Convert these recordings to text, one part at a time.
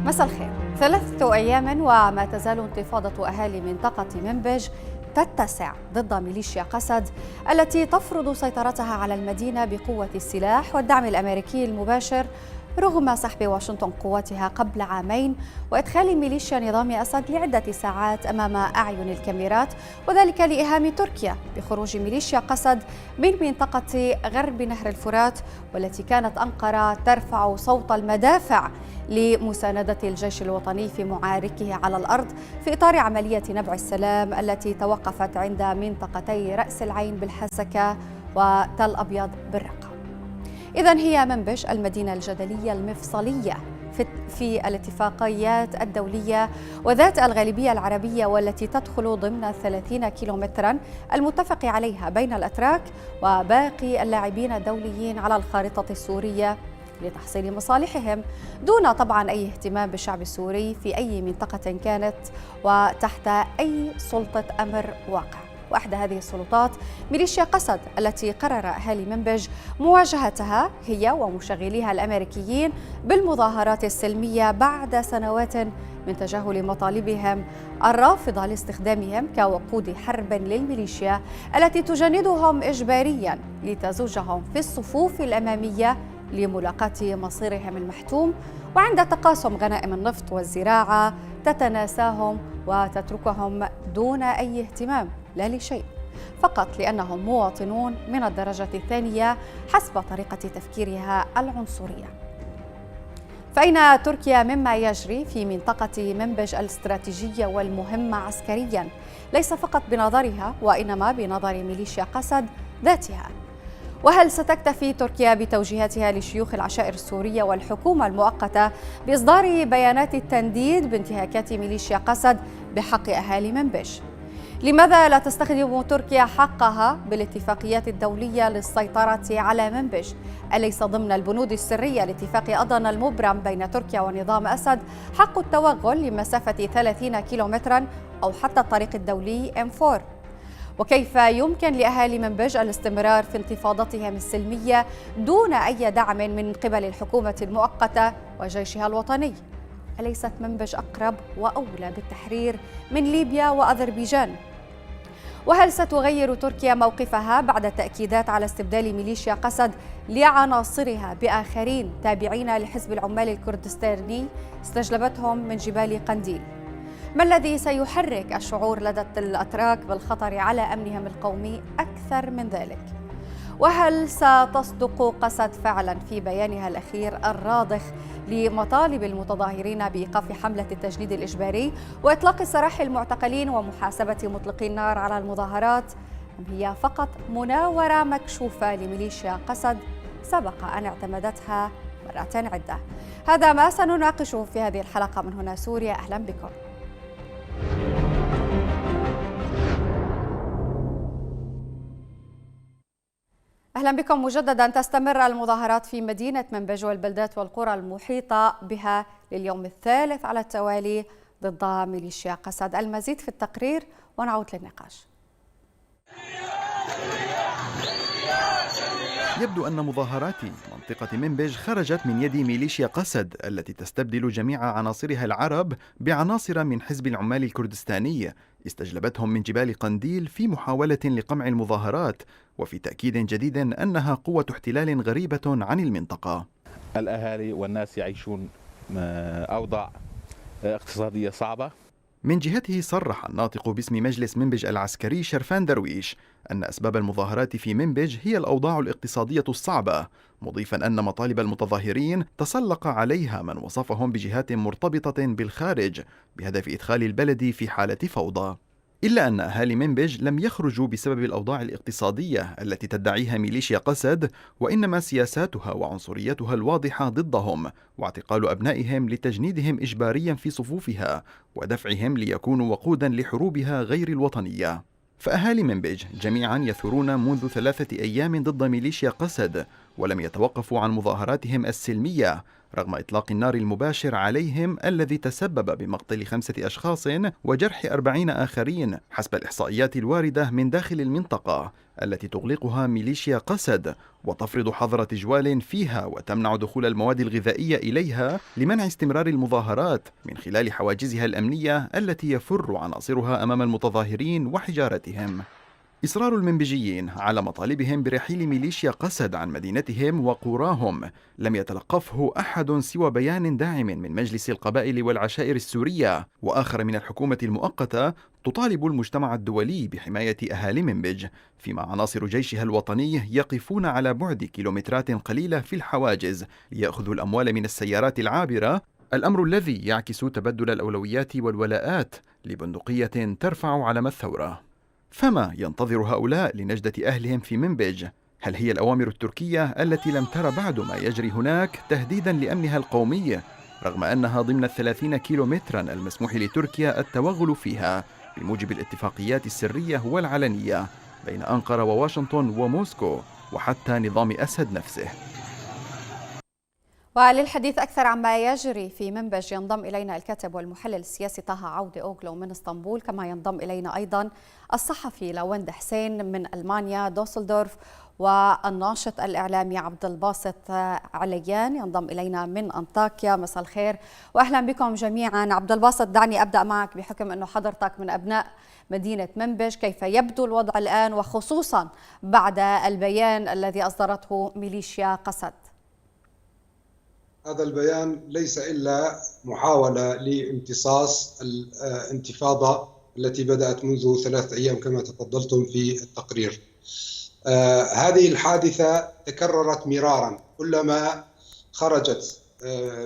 مساء الخير. 3 أيام وما تزال انتفاضة أهالي منطقة منبج تتسع ضد ميليشيا قسد التي تفرض سيطرتها على المدينة بقوة السلاح والدعم الأمريكي المباشر رغم سحب واشنطن قواتها قبل عامين وإدخال ميليشيا نظام أسد لعدة ساعات أمام أعين الكاميرات، وذلك لإيهام تركيا بخروج ميليشيا قسد من منطقة غرب نهر الفرات، والتي كانت أنقرة ترفع صوت المدافع لمساندة الجيش الوطني في معاركه على الأرض في إطار عملية نبع السلام التي توقفت عند منطقتي رأس العين بالحسكة وتل أبيض بالرقة. إذن هي منبج المدينة الجدلية المفصلية في الاتفاقيات الدولية وذات الغالبية العربية، والتي تدخل ضمن 30 كيلومترا المتفق عليها بين الأتراك وباقي اللاعبين الدوليين على الخارطة السورية لتحصيل مصالحهم، دون طبعا أي اهتمام بالشعب السوري في أي منطقة كانت وتحت أي سلطة أمر واقع. وأحدى هذه السلطات ميليشيا قسد التي قرر أهالي منبج مواجهتها هي ومشغليها الأمريكيين بالمظاهرات السلمية بعد سنوات من تجاهل مطالبهم الرافضة لاستخدامهم كوقود حرب للميليشيا التي تجندهم إجباريا لتزوجهم في الصفوف الأمامية لملاقاة مصيرهم المحتوم، وعند تقاسم غنائم النفط والزراعة تتناساهم وتتركهم دون أي اهتمام، لا لشيء، فقط لأنهم مواطنون من الدرجة الثانية حسب طريقة تفكيرها العنصرية. فإن تركيا مما يجري في منطقة منبج الاستراتيجية والمهمة عسكريا ليس فقط بنظرها وإنما بنظر ميليشيا قسد ذاتها. وهل ستكتفي تركيا بتوجيهاتها لشيوخ العشائر السورية والحكومة المؤقتة بإصدار بيانات التنديد بانتهاكات ميليشيا قسد بحق أهالي منبج؟ لماذا لا تستخدم تركيا حقها بالاتفاقيات الدولية للسيطرة على منبج؟ أليس ضمن البنود السرية لاتفاق أضن المبرم بين تركيا ونظام أسد حق التوغل لمسافة 30 كيلومترا أو حتى الطريق الدولي M4؟ وكيف يمكن لأهالي منبج الاستمرار في انتفاضتهم السلمية دون أي دعم من قبل الحكومة المؤقتة وجيشها الوطني؟ أليست منبج أقرب وأولى بالتحرير من ليبيا وأذربيجان؟ وهل ستغير تركيا موقفها بعد التأكيدات على استبدال ميليشيا قسد لعناصرها بآخرين تابعين لحزب العمال الكردستاني استجلبتهم من جبال قنديل؟ ما الذي سيحرك الشعور لدى الأتراك بالخطر على أمنهم القومي أكثر من ذلك؟ وهل ستصدق قسد فعلا في بيانها الأخير الراضخ لمطالب المتظاهرين بإيقاف حملة التجنيد الإجباري وإطلاق سراح المعتقلين ومحاسبة مطلقي النار على المظاهرات، أم هي فقط مناورة مكشوفة لميليشيا قسد سبق أن اعتمدتها مرات عدة؟ هذا ما سنناقشه في هذه الحلقة من هنا سوريا. أهلا بكم. أهلا بكم مجددا. تستمر المظاهرات في مدينة منبج والبلدات والقرى المحيطة بها لليوم الثالث على التوالي ضد ميليشيا قسد. المزيد في التقرير ونعود للنقاش. يبدو أن مظاهرات منطقة منبج خرجت من يد ميليشيا قسد التي تستبدل جميع عناصرها العرب بعناصر من حزب العمال الكردستاني استجلبتهم من جبال قنديل في محاولة لقمع المظاهرات، وفي تأكيد جديد أنها قوة احتلال غريبة عن المنطقة. الأهالي والناس يعيشون أوضاع اقتصادية صعبة. من جهته صرح الناطق باسم مجلس منبج العسكري شرفان درويش أن أسباب المظاهرات في منبج هي الأوضاع الاقتصادية الصعبة، مضيفا أن مطالب المتظاهرين تسلق عليها من وصفهم بجهات مرتبطة بالخارج بهدف إدخال البلد في حالة فوضى. إلا أن أهالي منبج لم يخرجوا بسبب الأوضاع الاقتصادية التي تدعيها ميليشيا قسد، وإنما سياساتها وعنصريتها الواضحة ضدهم واعتقال أبنائهم لتجنيدهم إجباريا في صفوفها ودفعهم ليكونوا وقودا لحروبها غير الوطنية. فأهالي منبج جميعا يثورون منذ 3 أيام ضد ميليشيا قسد ولم يتوقفوا عن مظاهراتهم السلمية رغم إطلاق النار المباشر عليهم الذي تسبب بمقتل 5 أشخاص وجرح 40 آخرين حسب الإحصائيات الواردة من داخل المنطقة التي تغلقها ميليشيا قسد وتفرض حظر تجوال فيها وتمنع دخول المواد الغذائية إليها لمنع استمرار المظاهرات من خلال حواجزها الأمنية التي يفر عناصرها أمام المتظاهرين وحجارتهم. إصرار المنبجيين على مطالبهم برحيل ميليشيا قسد عن مدينتهم وقراهم لم يتلقفه أحد سوى بيان داعم من مجلس القبائل والعشائر السورية وآخر من الحكومة المؤقتة تطالب المجتمع الدولي بحماية أهالي منبج، فيما عناصر جيشها الوطني يقفون على بعد كيلومترات قليلة في الحواجز ليأخذوا الأموال من السيارات العابرة، الأمر الذي يعكس تبدل الأولويات والولاءات لبندقية ترفع علم الثورة. فما ينتظر هؤلاء لنجدة أهلهم في منبج؟ هل هي الأوامر التركية التي لم تر بعد ما يجري هناك تهديدا لأمنها القومي رغم أنها ضمن 30 كيلومترا المسموح لتركيا التوغل فيها بموجب الاتفاقيات السرية والعلنية بين أنقرة وواشنطن وموسكو وحتى نظام أسد نفسه؟ وللحديث أكثر عما يجري في منبج ينضم إلينا الكاتب والمحلل السياسي طه عودة أوغلو من اسطنبول، كما ينضم إلينا أيضا الصحفي لوند حسين من ألمانيا دوسلدورف، والناشط الإعلامي عبد الباسط عليان ينضم إلينا من أنطاكيا. مساء الخير وأهلا بكم جميعا. عبد الباسط، دعني أبدأ معك بحكم أنه حضرتك من أبناء مدينة منبج، كيف يبدو الوضع الآن وخصوصا بعد البيان الذي أصدرته ميليشيا قسد؟ هذا البيان ليس إلا محاولة لامتصاص الانتفاضة التي بدأت منذ 3 أيام كما تفضلتم في التقرير. هذه الحادثة تكررت مرارا، كلما خرجت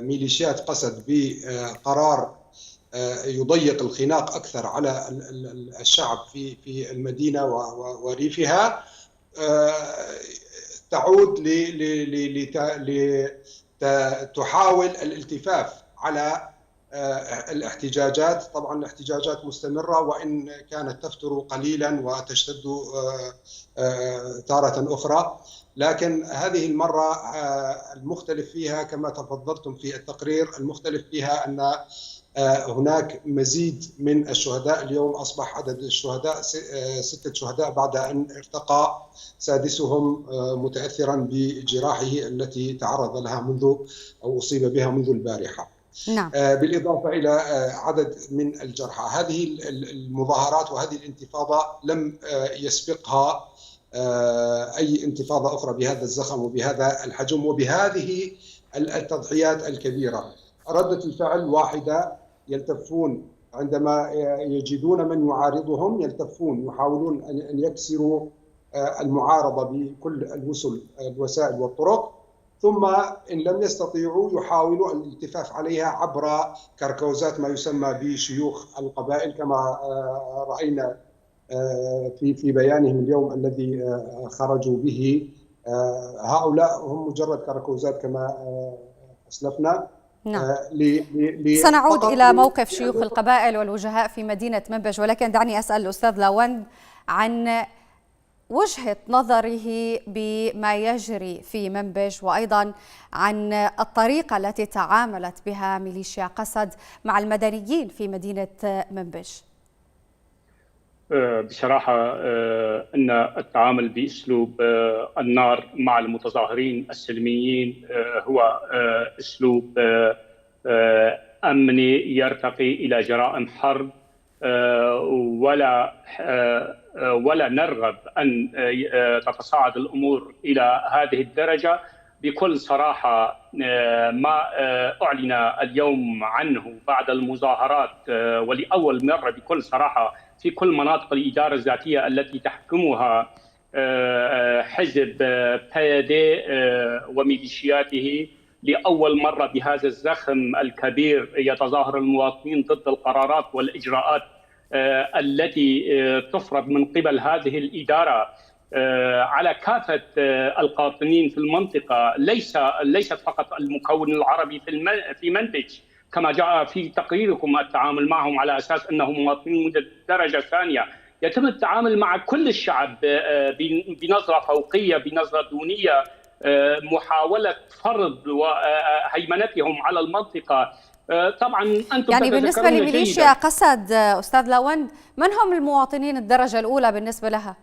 ميليشيات قسد بقرار يضيق الخناق أكثر على الشعب في المدينة وريفها، تعود تحاول الالتفاف على الاحتجاجات. طبعا الاحتجاجات مستمرة وإن كانت تفتر قليلا وتشتد تارة أخرى، لكن هذه المرة المختلف فيها كما تفضلتم في التقرير، المختلف فيها أن هناك مزيد من الشهداء. اليوم أصبح عدد الشهداء 6 شهداء بعد أن ارتقى سادسهم متأثرا بجراحه التي تعرض لها أو أصيب بها منذ البارحة. نعم. بالإضافة إلى عدد من الجرحى. هذه المظاهرات وهذه الانتفاضة لم يسبقها أي انتفاضة أخرى بهذا الزخم وبهذا الحجم وبهذه التضحيات الكبيرة. ردة الفعل واحدة، يلتفون عندما يجدون من يعارضهم، يلتفون يحاولون أن يكسروا المعارضة بكل الوسائل والطرق، ثم إن لم يستطيعوا يحاولوا الالتفاف عليها عبر كركوزات ما يسمى بشيوخ القبائل كما رأينا في بيانهم اليوم الذي خرجوا به. هؤلاء هم مجرد كركوزات كما أسلفنا. نعم. سنعود إلى موقف شيوخ القبائل والوجهاء في مدينة منبج، ولكن دعني أسأل الأستاذ لوند عن وجهة نظره بما يجري في منبج وأيضا عن الطريقة التي تعاملت بها ميليشيا قسد مع المدنيين في مدينة منبج. بصراحة أن التعامل بأسلوب النار مع المتظاهرين السلميين هو أسلوب أمني يرتقي إلى جرائم حرب، ولا نرغب أن تتصاعد الأمور إلى هذه الدرجة. بكل صراحة ما أعلن اليوم عنه بعد المظاهرات ولأول مرة بكل صراحة في كل مناطق الإدارة الذاتية التي تحكمها حزب PYD وميليشياته، لأول مرة بهذا الزخم الكبير يتظاهر المواطنين ضد القرارات والإجراءات التي تفرض من قبل هذه الإدارة على كافة القاطنين في المنطقة، ليست فقط المكون العربي في منبج كما جاء في تقريركم التعامل معهم على أساس أنهم مواطنين من الدرجة الثانية. يتم التعامل مع كل الشعب بنظرة فوقية، بنظرة دونية، محاولة فرض هيمنتهم على المنطقة. طبعا أنتم يعني بالنسبة لميليشيا قسد أستاذ لاوند، من هم المواطنين الدرجة الأولى بالنسبة لها؟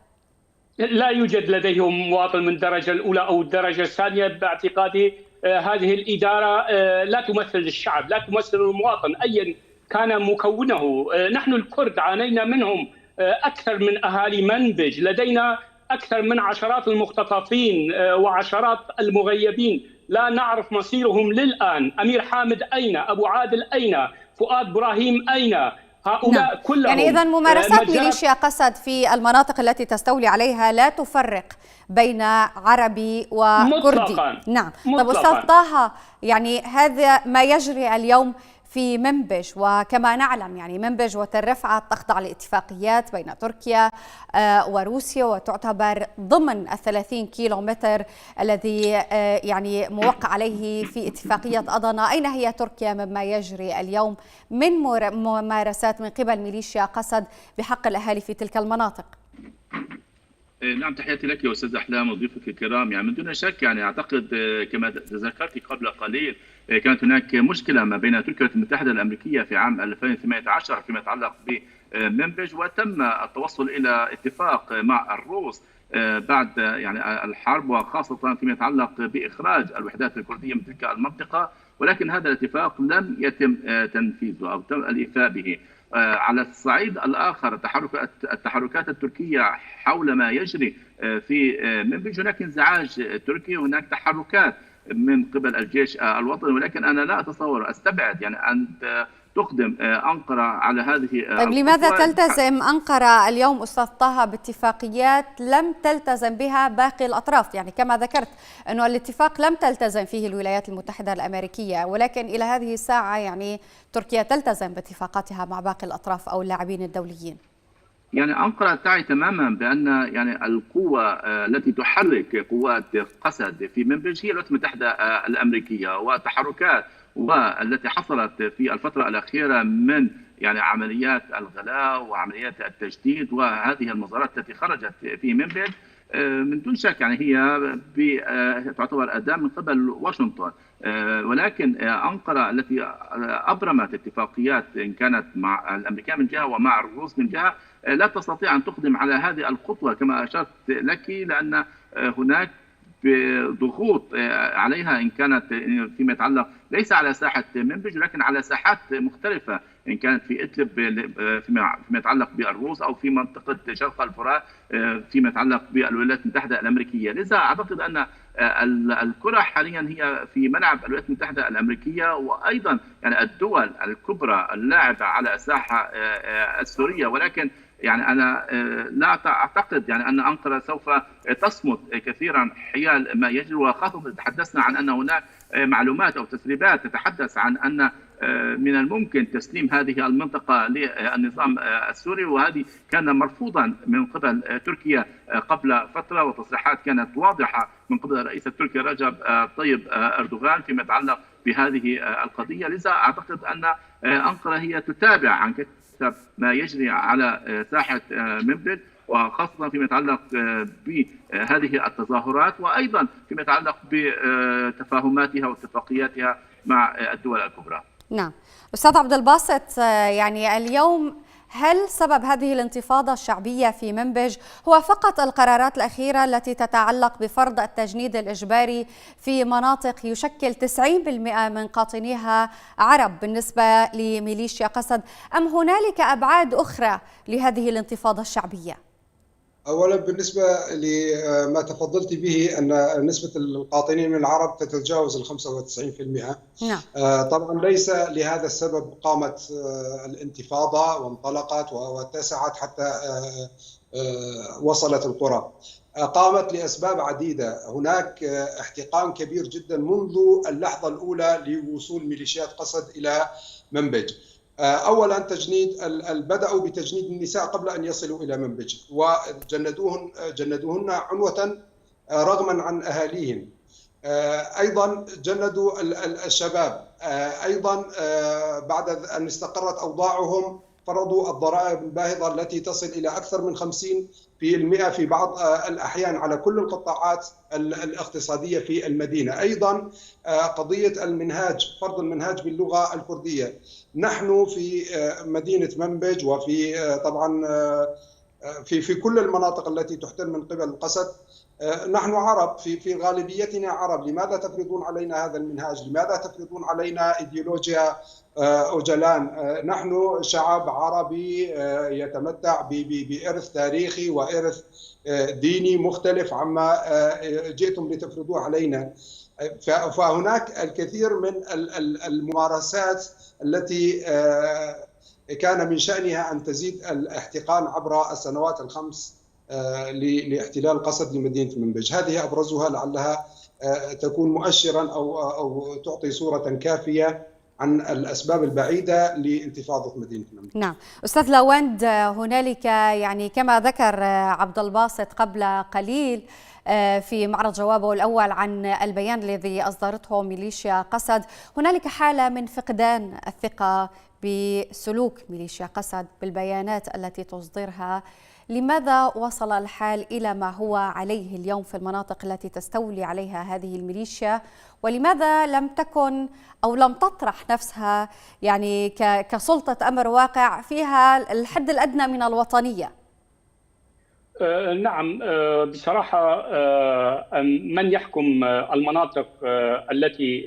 لا يوجد لديهم مواطن من الدرجة الأولى أو الدرجة الثانية. باعتقادي هذه الإدارة لا تمثل الشعب، لا تمثل المواطن أيا كان مكونه. نحن الكرد عانينا منهم أكثر من أهالي منبج، لدينا أكثر من عشرات المختطفين وعشرات المغيبين لا نعرف مصيرهم للآن. أمير حامد أين؟ أبو عادل أين؟ فؤاد إبراهيم أين؟ هؤلاء كلهم يعني إذن ممارسات ميليشيا قسد في المناطق التي تستولي عليها لا تفرق بين عربي وكردي مطلقاً. نعم. مطلقاً. طب أستاذ طه، يعني هذا ما يجري اليوم في منبج، وكما نعلم يعني منبج وتل رفعت تخضع لاتفاقيات بين تركيا وروسيا، وتعتبر ضمن 30 كيلومتر الذي يعني موقع عليه في اتفاقية أضنا. أين هي تركيا مما يجري اليوم من ممارسات من قبل ميليشيا قسد بحق الأهالي في تلك المناطق؟ نعم، تحياتي لك يا أستاذ أحلام وضيوفك الكرام. يعني من دون شك يعني أعتقد كما تذكرت قبل قليل كانت هناك مشكلة ما بين تركيا والولايات المتحدة الأمريكية في عام 2018 فيما يتعلق بمنبج، وتم التوصل إلى اتفاق مع الروس بعد يعني الحرب، وخاصة فيما يتعلق بإخراج الوحدات الكردية من تلك المنطقة، ولكن هذا الاتفاق لم يتم تنفيذه أو تم الإيفاء به. على الصعيد الآخر التحركات التركية حول ما يجري في منبج، هناك انزعاج تركي، هناك تحركات من قبل الجيش الوطني، ولكن أنا لا أتصور أستبعد يعني أن تقدم أنقرة على هذه. طيب لماذا تلتزم أنقرة اليوم أستاذ طه باتفاقيات لم تلتزم بها باقي الأطراف؟ يعني كما ذكرت أنه الاتفاق لم تلتزم فيه الولايات المتحدة الأمريكية، ولكن إلى هذه الساعة يعني تركيا تلتزم باتفاقاتها مع باقي الأطراف أو اللاعبين الدوليين. يعني أنقرة تعي تماما بأن يعني القوة التي تحرك قوات قسد في منبج هي الولايات المتحدة الأمريكية، وتحركات والتي حصلت في الفترة الأخيرة من يعني عمليات الغلاء وعمليات التجديد وهذه المظاهرات التي خرجت في منبج من دون شك يعني هي تعتبر أداة من قبل واشنطن، ولكن أنقرة التي أبرمت اتفاقيات إن كانت مع الأمريكان من جهة ومع الروس من جهة لا تستطيع أن تقدم على هذه الخطوة كما أشرت لك، لأن هناك ضغوط عليها إن كانت فيما يتعلق ليس على ساحة منبج ولكن على ساحات مختلفة، إن كانت في إدلب فيما يتعلق بالروس أو في منطقة شرق الفرات فيما يتعلق بالولايات المتحدة الأمريكية. لذا أعتقد أن الكرة حاليا هي في ملعب الولايات المتحدة الأمريكية، وأيضا يعني الدول الكبرى اللاعبة على الساحة السورية، ولكن يعني أنا لا أعتقد يعني أن أنقرة سوف تصمت كثيرا حيال ما يجري، وخاصة تحدثنا عن أن هناك معلومات أو تسريبات تتحدث عن أن من الممكن تسليم هذه المنطقة للنظام السوري، وهذه كان مرفوضا من قبل تركيا قبل فترة، وتصريحات كانت واضحة من قبل الرئيس التركي رجب طيب أردوغان فيما يتعلق بهذه القضية. لذا أعتقد أن أنقرة هي تتابع عن كثب ما يجري على ساحة منبج، وخاصة فيما يتعلق بهذه التظاهرات، وأيضا فيما يتعلق بتفاهماتها واتفاقياتها مع الدول الكبرى. نعم أستاذ عبد الباسط، يعني اليوم هل سبب هذه الانتفاضة الشعبية في منبج هو فقط القرارات الأخيرة التي تتعلق بفرض التجنيد الإجباري في مناطق يشكل 90% من قاطنيها عرب بالنسبة لميليشيا قسد، أم هنالك أبعاد أخرى لهذه الانتفاضة الشعبية؟ أولا بالنسبة لما تفضلت به أن نسبة القاطنين من العرب تتجاوز 95%. نعم. طبعا ليس لهذا السبب قامت الانتفاضة وانطلقت واتسعت حتى وصلت القرى. قامت لأسباب عديدة. هناك احتقان كبير جدا منذ اللحظة الأولى لوصول ميليشيات قسد إلى منبج. أولا بدأوا بتجنيد النساء قبل أن يصلوا إلى منبج، وجندوهن عنوة رغما عن أهاليهم. أيضا جندوا الشباب. أيضا بعد أن استقرت أوضاعهم فرضوا الضرائب الباهظة التي تصل إلى أكثر من 50 في بعض الأحيان على كل القطاعات الاقتصادية في المدينة. أيضا قضية المنهاج، فرض المنهاج باللغة الكردية. نحن في مدينة منبج وفي طبعا في كل المناطق التي تحتل من قبل قسد، نحن عرب، في غالبيتنا عرب. لماذا تفرضون علينا هذا المنهاج؟ لماذا تفرضون علينا إيديولوجيا أوجلان؟ نحن شعب عربي يتمتع بإرث تاريخي وإرث ديني مختلف عما جئتم لتفرضوه علينا. فهناك الكثير من الممارسات التي كان من شأنها أن تزيد الاحتقان عبر السنوات الخمس لاحتلال قسد لمدينة منبج. هذه أبرزها، لعلها تكون مؤشرا أو تعطي صورة كافية عن الأسباب البعيدة لانتفاضة مدينة منبج. نعم أستاذ لوند، هنالك يعني كما ذكر عبد الباسط قبل قليل في معرض جوابه الأول عن البيان الذي أصدرته ميليشيا قسد، هنالك حالة من فقدان الثقة بسلوك ميليشيا قسد بالبيانات التي تصدرها. لماذا وصل الحال إلى ما هو عليه اليوم في المناطق التي تستولي عليها هذه الميليشيا؟ ولماذا لم تكن أو لم تطرح نفسها يعني كسلطة أمر واقع فيها الحد الأدنى من الوطنية؟ نعم، بصراحة من يحكم المناطق التي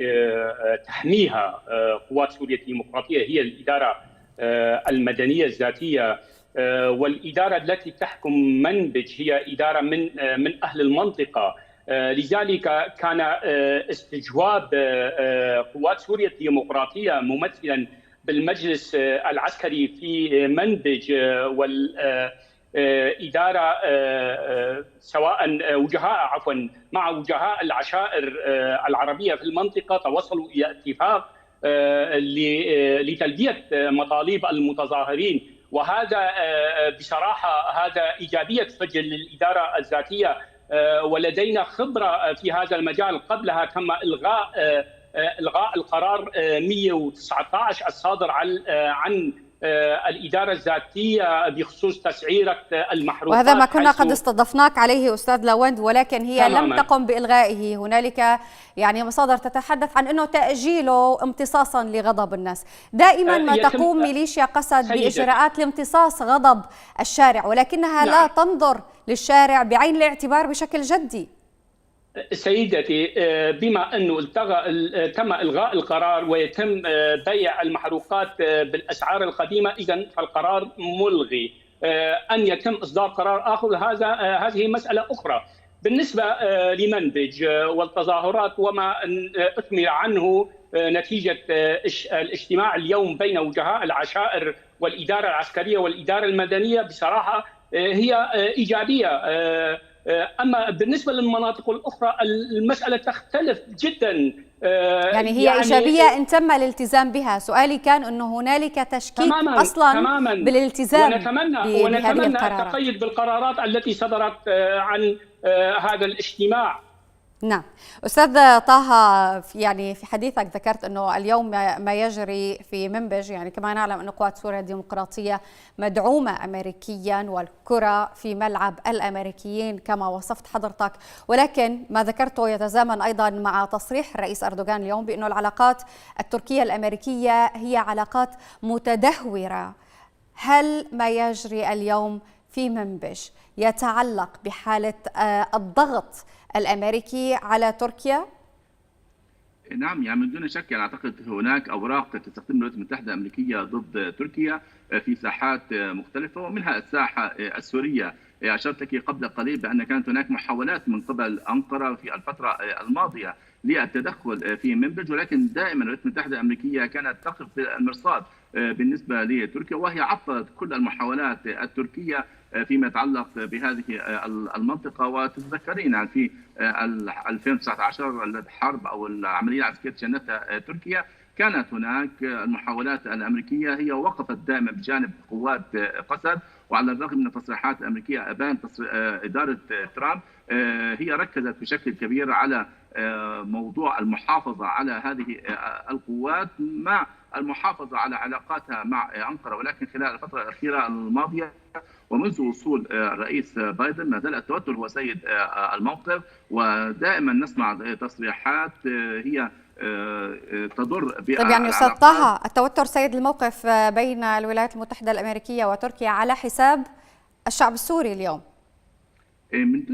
تحميها قوات سوريا الديمقراطية هي الإدارة المدنية الذاتية، والإدارة التي تحكم منبج هي إدارة من أهل المنطقة. لذلك كان استجواب قوات سوريا الديمقراطية ممثلا بالمجلس العسكري في منبج إدارة سواء مع وجهاء العشائر العربية في المنطقة توصلوا إلى اتفاق لتلبية مطالب المتظاهرين، وهذا بصراحة هذا إيجابية فجل للإدارة الذاتية، ولدينا خبرة في هذا المجال. قبلها تم إلغاء القرار 119 الصادر عن الإدارة الذاتية بخصوص تسعيرة المحروقات، وهذا ما كنا قد استضفناك عليه أستاذ لوند، ولكن هي تماما لم تقم بإلغائه. هنالك يعني مصادر تتحدث عن أنه تأجيله امتصاصا لغضب الناس. دائما ما تقوم ميليشيا قسد بإجراءات لامتصاص غضب الشارع، ولكنها لا تنظر للشارع بعين الاعتبار بشكل جدي. سيدتي، بما أنه تم إلغاء القرار ويتم بيع المحروقات بالأسعار القديمة، إذن فالقرار ملغي. أن يتم إصدار قرار آخر هذه مسألة أخرى. بالنسبة لمنبج والتظاهرات وما أثمر عنه نتيجة الاجتماع اليوم بين وجهاء العشائر والإدارة العسكرية والإدارة المدنية، بصراحة هي إيجابية. أما بالنسبة للمناطق الأخرى المسألة تختلف جدا. يعني هي إيجابية إن تم الالتزام بها. سؤالي كان أنه هنالك تشكيك أصلا بالالتزام ونتمنى التقيد بالقرارات التي صدرت عن هذا الاجتماع. نعم أستاذ طه، يعني في حديثك ذكرت أنه اليوم ما يجري في منبج، يعني كما نعلم أن قوات سوريا الديمقراطية مدعومة أمريكيا والكرة في ملعب الأمريكيين كما وصفت حضرتك، ولكن ما ذكرته يتزامن أيضا مع تصريح الرئيس أردوغان اليوم بأنه العلاقات التركية الأمريكية هي علاقات متدهورة. هل ما يجري اليوم في منبج يتعلق بحالة الضغط الأمريكي على تركيا؟ نعم، يعني من دون شك يعني أعتقد هناك أوراق تستخدمها الولايات المتحدة الأمريكية ضد تركيا في ساحات مختلفة، ومنها الساحة السورية. أشرت لك قبل قليل بأن كانت هناك محاولات من قبل أنقرة في الفترة الماضية للتدخل في منبج، ولكن دائما الولايات المتحدة الأمريكية كانت تقف بالمرصاد بالنسبة لتركيا، وهي عطلت كل المحاولات التركية فيما يتعلق بهذه المنطقة. وتتذكرين في 2019 الحرب أو العملية العسكرية شنتها تركيا، كانت هناك المحاولات الأمريكية هي وقفت دائما بجانب قوات قسد، وعلى الرغم من التصريحات الأمريكية أبان إدارة ترامب هي ركزت بشكل كبير على موضوع المحافظة على هذه القوات مع المحافظة على علاقاتها مع أنقرة، ولكن خلال الفترة الأخيرة الماضية ومنذ وصول الرئيس بايدن ما زال التوتر هو سيد الموقف، ودائما نسمع تصريحات هي تضر طيب يعني أستاذ طه، التوتر سيد الموقف بين الولايات المتحدة الأمريكية وتركيا على حساب الشعب السوري اليوم؟ من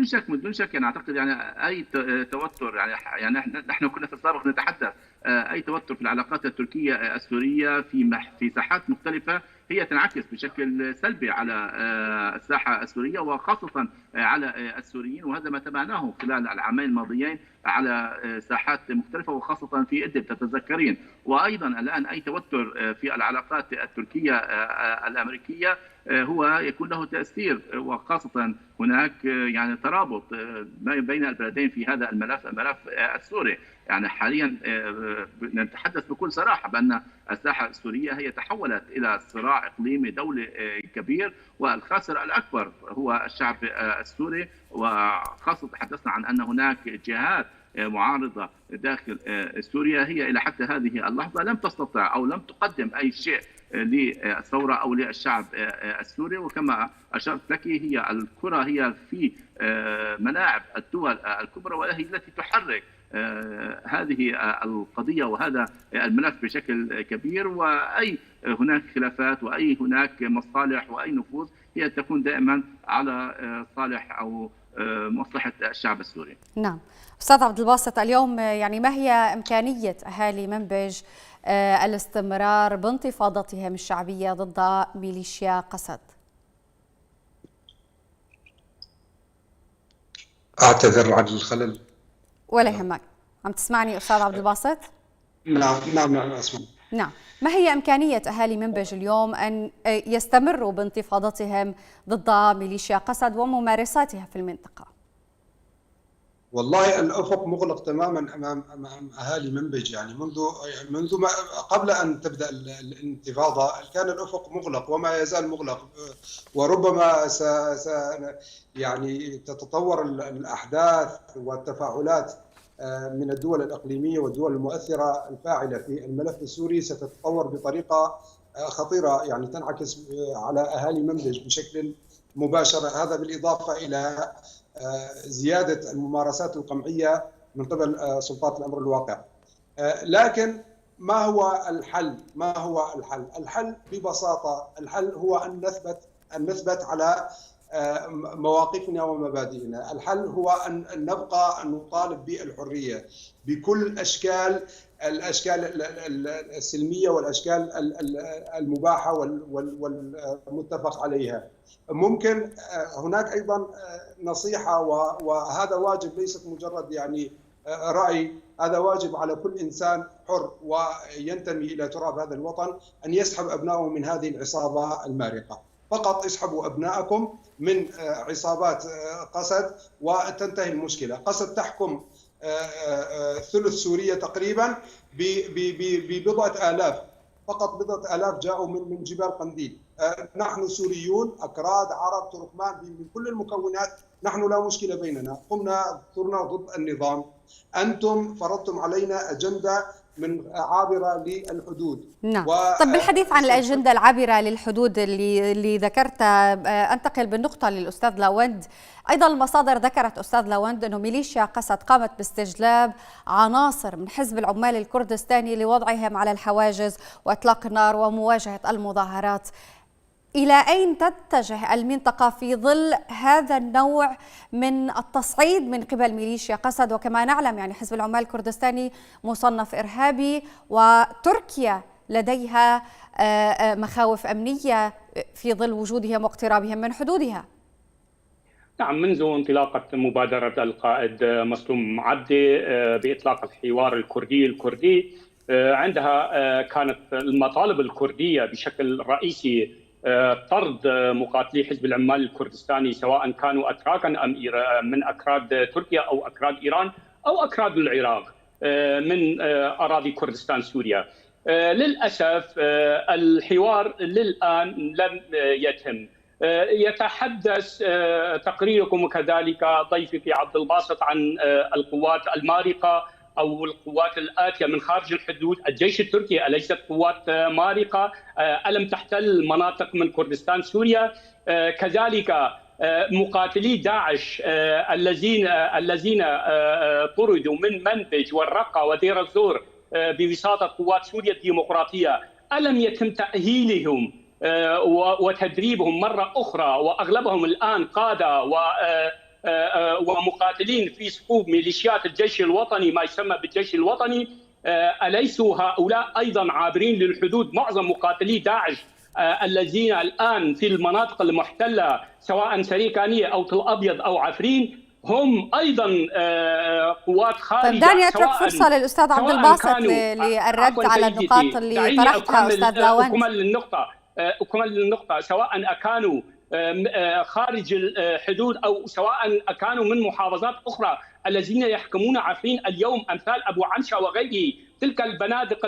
دون شك يعني اعتقد يعني اي توتر يعني نحن كنا في السابق نتحدث اي توتر في العلاقات التركيه السوريه في ساحات مختلفه هي تنعكس بشكل سلبي على الساحه السوريه وخاصه على السوريين، وهذا ما تابعناه خلال العامين الماضيين على ساحات مختلفه وخاصه في ادلب تتذكرين. وايضا الان اي توتر في العلاقات التركيه الامريكيه هو يكون له تاثير، وخاصه هناك يعني ترابط بين البلدين في هذا الملف السوري. يعني حاليا نتحدث بكل صراحه بان الساحه السوريه هي تحولت الى صراع اقليمي دولي كبير، والخاسر الاكبر هو الشعب السوري، وخاصه تحدثنا عن ان هناك جهات معارضه داخل سوريا هي الى حتى هذه اللحظه لم تستطع او لم تقدم اي شيء للثوره او للشعب السوري. وكما اشرت لك هي الكره هي في ملاعب الدول الكبرى، وهي التي تحرك هذه القضيه وهذا الملف بشكل كبير، واي هناك خلافات واي هناك مصالح واي نفوذ هي تكون دائما على صالح او مصلحه الشعب السوري. نعم. أستاذ عبد الباسط، اليوم يعني ما هي إمكانية أهالي منبج الاستمرار بانتفاضتهم الشعبية ضد ميليشيا قسد؟ أعتذر عن الخلل. ولا يهمك. عم تسمعني أستاذ عبد الباسط؟ نعم أسمع. نعم. ما هي إمكانية أهالي منبج اليوم أن يستمروا بانتفاضتهم ضد ميليشيا قسد وممارساتها في المنطقة؟ والله الأفق مغلق تماما أمام أهالي منبج، يعني منذ ما قبل أن تبدأ الانتفاضة كان الأفق مغلق وما يزال مغلق، وربما يعني تتطور الأحداث والتفاعلات من الدول الإقليمية والدول المؤثرة الفاعلة في الملف السوري ستتطور بطريقة خطيرة، يعني تنعكس على أهالي منبج بشكل مباشر. هذا بالإضافة إلى زيادة الممارسات القمعية من قبل سلطات الأمر الواقع. لكن ما هو الحل؟ الحل ببساطة، الحل هو أن نثبت على مواقفنا ومبادئنا. الحل هو أن نبقى أن نطالب بالحرية بكل الأشكال السلمية والأشكال المباحة والمتفق عليها. ممكن هناك أيضا نصيحة، وهذا واجب ليست مجرد يعني رأي، هذا واجب على كل إنسان حر وينتمي إلى تراب هذا الوطن أن يسحب أبنائه من هذه العصابة المارقة. فقط اسحبوا أبنائكم من عصابات قسد وتنتهي المشكلة. قسد تحكم ثلث سوريا تقريبا ببضعة آلاف، فقط بضعة آلاف جاءوا من جبال قنديل. نحن سوريون أكراد عرب تركمان من كل المكونات، نحن لا مشكلة بيننا. قمنا ثرنا ضد النظام، أنتم فرضتم علينا أجندة من عابرة للحدود. نعم. طب بالحديث عن الأجندة العابرة للحدود اللي ذكرتها، أنتقل بالنقطة للأستاذ لاوند. أيضا المصادر ذكرت أستاذ لاوند أنه ميليشيا قسد قامت باستجلاب عناصر من حزب العمال الكردستاني لوضعهم على الحواجز وإطلاق النار ومواجهة المظاهرات. إلى أين تتجه المنطقة في ظل هذا النوع من التصعيد من قبل ميليشيا قسد؟ وكما نعلم يعني حزب العمال الكردستاني مصنف إرهابي، وتركيا لديها مخاوف أمنية في ظل وجودهم واقترابهم من حدودها. نعم، منذ انطلاقة مبادرة القائد مظلوم عبدي بإطلاق الحوار الكردي عندها كانت المطالب الكردية بشكل رئيسي طرد مقاتلي حزب العمال الكردستاني، سواء كانوا أتراكا أم من أكراد تركيا أو أكراد إيران أو أكراد العراق من أراضي كردستان سوريا. للأسف الحوار للآن لم يتم. يتحدث تقريركم وكذلك ضيفك عبد الباسط عن القوات المارقة أو القوات الآتية من خارج الحدود. الجيش التركي أليست قوات مارقة؟ ألم تحتل مناطق من كردستان سوريا؟ كذلك مقاتلي داعش الذين طردوا من منبج والرقة ودير الزور بوساطة قوات سوريا الديمقراطية، ألم يتم تأهيلهم وتدريبهم مرة أخرى، وأغلبهم الآن قادة ومقاتلين في صفوف ميليشيات الجيش الوطني، ما يسمى بالجيش الوطني؟ أليسوا هؤلاء أيضا عابرين للحدود؟ معظم مقاتلي داعش الذين الآن في المناطق المحتلة سواء سريكانية أو تل أبيض أو عفرين هم أيضا قوات خارجة. طيب دعني أترك فرصة للأستاذ عبد الباسط للرد على النقاط اللي طرحتها أستاذ لاوند. أكمل للنقطة، سواء أكانوا خارج الحدود أو سواء أكانوا من محافظات أخرى الذين يحكمون عفرين اليوم أمثال أبو عنشة وغيره، تلك البنادق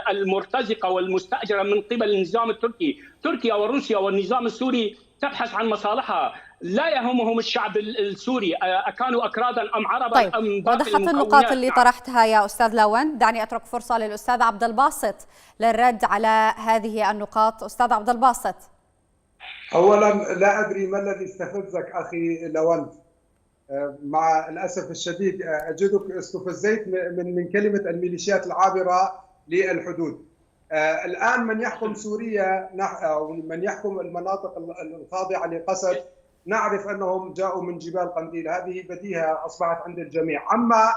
المرتزقة والمستأجرة من قبل النظام التركي. تركيا وروسيا والنظام السوري تبحث عن مصالحها، لا يهمهم الشعب السوري أكانوا أكرادا أم عربا. طيب أم باقي وضحت النقاط اللي طرحتها يا أستاذ لاوند. دعني أترك فرصة للأستاذ عبد الباسط للرد على هذه النقاط. أستاذ عبد الباسط. أولا لا أدري ما الذي استفزك أخي لاوند، مع الأسف الشديد أجدك استفزيت من كلمة الميليشيات العابرة للحدود. الآن من يحكم سوريا أو من يحكم المناطق الخاضعة لقسد نعرف أنهم جاءوا من جبال قنديل، هذه بديهة أصبحت عند الجميع. أما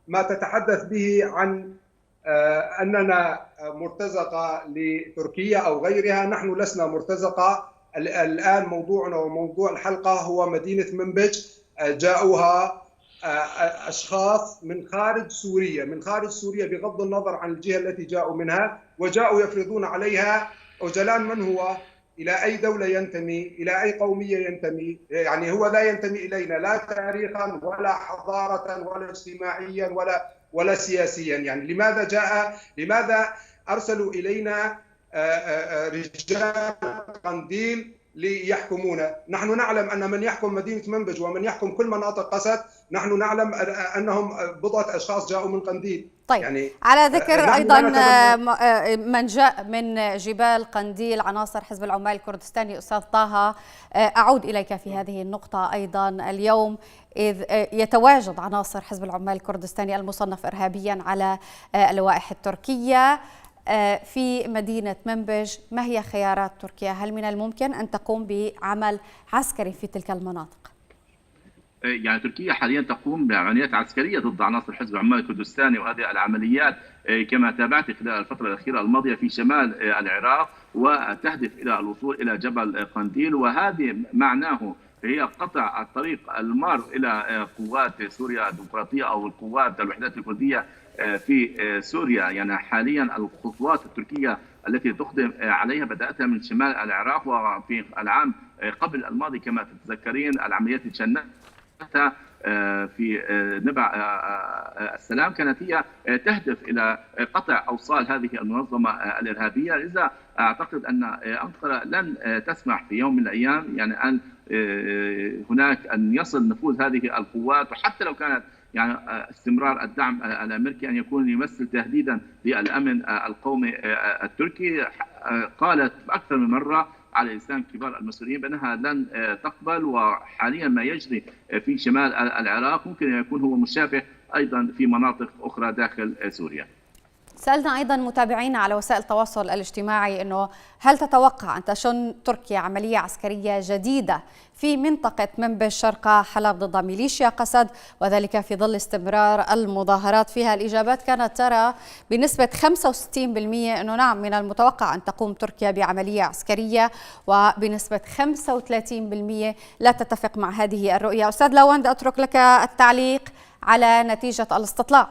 ما تتحدث به عن أننا مرتزقة لتركيا أو غيرها، نحن لسنا مرتزقة. الآن موضوعنا وموضوع الحلقة هو مدينة منبج، جاءوها أشخاص من خارج سوريا بغض النظر عن الجهة التي جاءوا منها، وجاءوا يفرضون عليها أوجلان من هو، إلى أي دولة ينتمي، إلى أي قومية ينتمي. يعني هو لا ينتمي إلينا لا تاريخا ولا حضارة ولا اجتماعيا ولا سياسيا. يعني لماذا أرسلوا إلينا رجال قنديل ليحكمونا؟ نحن نعلم أن من يحكم مدينة منبج ومن يحكم كل مناطق قسد، نحن نعلم أنهم بضعة أشخاص جاءوا من قنديل. طيب يعني على ذكر أيضا من جاء من جبال قنديل عناصر حزب العمال الكردستاني، أستاذ طه أعود إليك في هذه النقطة أيضا. اليوم إذ يتواجد عناصر حزب العمال الكردستاني المصنف إرهابيا على اللوائح التركية في مدينة منبج، ما هي خيارات تركيا؟ هل من الممكن أن تقوم بعمل عسكري في تلك المناطق؟ يعني تركيا حاليا تقوم بعمليات عسكرية ضد عناصر حزب العمال الكردستاني، وهذه العمليات كما تابعت خلال الفترة الأخيرة الماضية في شمال العراق، وتهدف إلى الوصول إلى جبل قنديل، وهذه معناه هي قطع الطريق المار إلى قوات سوريا الديمقراطية أو القوات الوحدات الكردية في سوريا. يعني حاليا الخطوات التركية التي تقدم عليها بدأتها من شمال العراق، وفي العام قبل الماضي كما تتذكرين العمليات الشنة في نبع السلام كانت هي تهدف إلى قطع أوصال هذه المنظمة الإرهابية. لذا أعتقد أن أنقرة لن تسمح في يوم من الأيام يعني أن هناك أن يصل نفوذ هذه القوات، وحتى لو كانت يعني استمرار الدعم الأمريكي أن يكون يمثل تهديدا للأمن القومي التركي. قالت أكثر من مرة على لسان كبار المسؤولين بأنها لن تقبل، وحاليا ما يجري في شمال العراق ممكن أن يكون هو مشابه أيضا في مناطق أخرى داخل سوريا. سألنا أيضا متابعينا على وسائل التواصل الاجتماعي أنه هل تتوقع أن تشن تركيا عملية عسكرية جديدة في منطقة منبج شرق حلب ضد ميليشيا قسد، وذلك في ظل استمرار المظاهرات فيها؟ الإجابات كانت ترى بنسبة 65% أنه نعم من المتوقع أن تقوم تركيا بعملية عسكرية، وبنسبة 35% لا تتفق مع هذه الرؤية. أستاذ لاوند أترك لك التعليق على نتيجة الاستطلاع.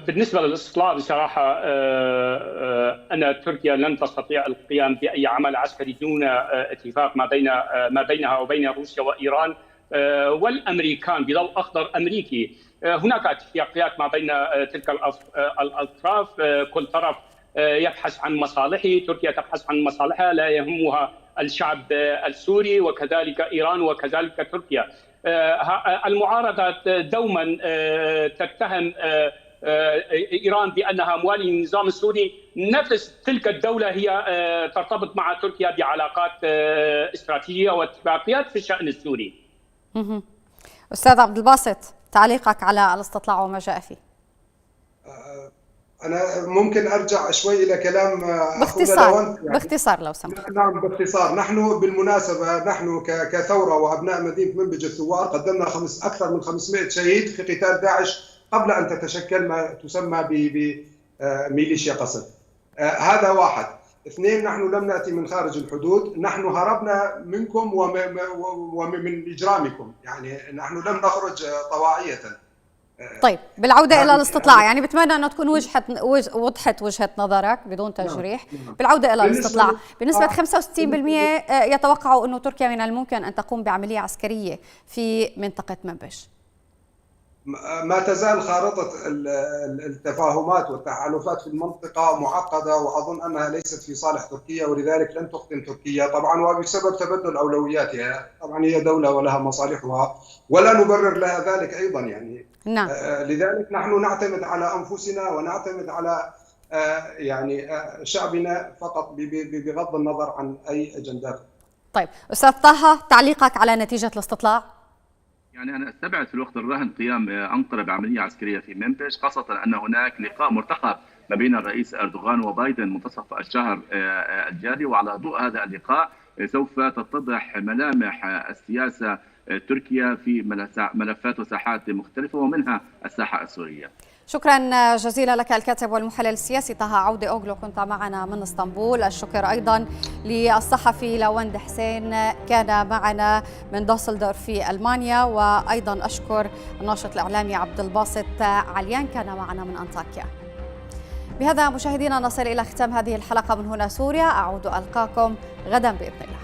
بالنسبة للاستطلاع بصراحة أن تركيا لن تستطيع القيام بأي عمل عسكري دون اتفاق ما بينها وبين روسيا وإيران والأمريكان بضوء أخضر أمريكي. هناك اتفاقيات ما بين تلك الأطراف، كل طرف يبحث عن مصالحه، تركيا تبحث عن مصالحها، لا يهمها الشعب السوري وكذلك إيران وكذلك تركيا. المعارضة دوما تتهم إيران بأنها موالية للنظام السوري، نفس تلك الدولة هي ترتبط مع تركيا بعلاقات استراتيجية واتفاقيات في الشأن السوري. أستاذ عبد الباسط، تعليقك على الاستطلاع وما جاء فيه. أنا ممكن أرجع شوي إلى كلام باختصار يعني. باختصار لو سمحت. نعم باختصار. نحن بالمناسبة نحن كثورة وأبناء مدينة منبج الثوار قدمنا أكثر من 500 شهيد في قتال داعش قبل أن تتشكل ما تسمى بميليشيا قسد. هذا واحد. اثنين، نحن لم نأتي من خارج الحدود، نحن هربنا منكم ومن إجرامكم، يعني نحن لم نخرج طواعية. طيب، بالعودة إلى الاستطلاع، يعني بتمنى أنه تكون وضحت وجهة نظرك بدون تجريح. بالعودة إلى الاستطلاع، بنسبة 65% يتوقعوا أنه تركيا من الممكن أن تقوم بعملية عسكرية في منطقة منبج. ما تزال خارطة التفاهمات والتحالفات في المنطقة معقدة، وأظن أنها ليست في صالح تركيا، ولذلك لن تخدم تركيا طبعا، وبسبب تبدل أولوياتها. طبعا هي دولة ولها مصالحها ولا نبرر لها ذلك أيضا يعني. نعم. لذلك نحن نعتمد على أنفسنا ونعتمد على يعني شعبنا فقط بغض النظر عن أي أجندات. طيب أستاذ طه، تعليقك على نتيجة الاستطلاع؟ يعني أنا أستبعد في الوقت الراهن قيام أنقرة بعملية عسكرية في منبج، خاصة أن هناك لقاء مرتقب ما بين الرئيس أردوغان وبايدن منتصف الشهر الجاري، وعلى ضوء هذا اللقاء سوف تتضح ملامح السياسة التركية في ملفات وساحات مختلفة ومنها الساحة السورية. شكرا جزيلا لك الكاتب والمحلل السياسي طه عودة أوغلو، كنت معنا من اسطنبول. الشكر أيضا للصحفي لوند حسين، كان معنا من دوسلدورف في ألمانيا، وأيضا أشكر الناشط الإعلامي عبد الباسط عليان، كان معنا من أنطاكيا. بهذا مشاهدينا نصل إلى ختام هذه الحلقة من هنا سوريا، أعود ألقاكم غدا بإذن الله.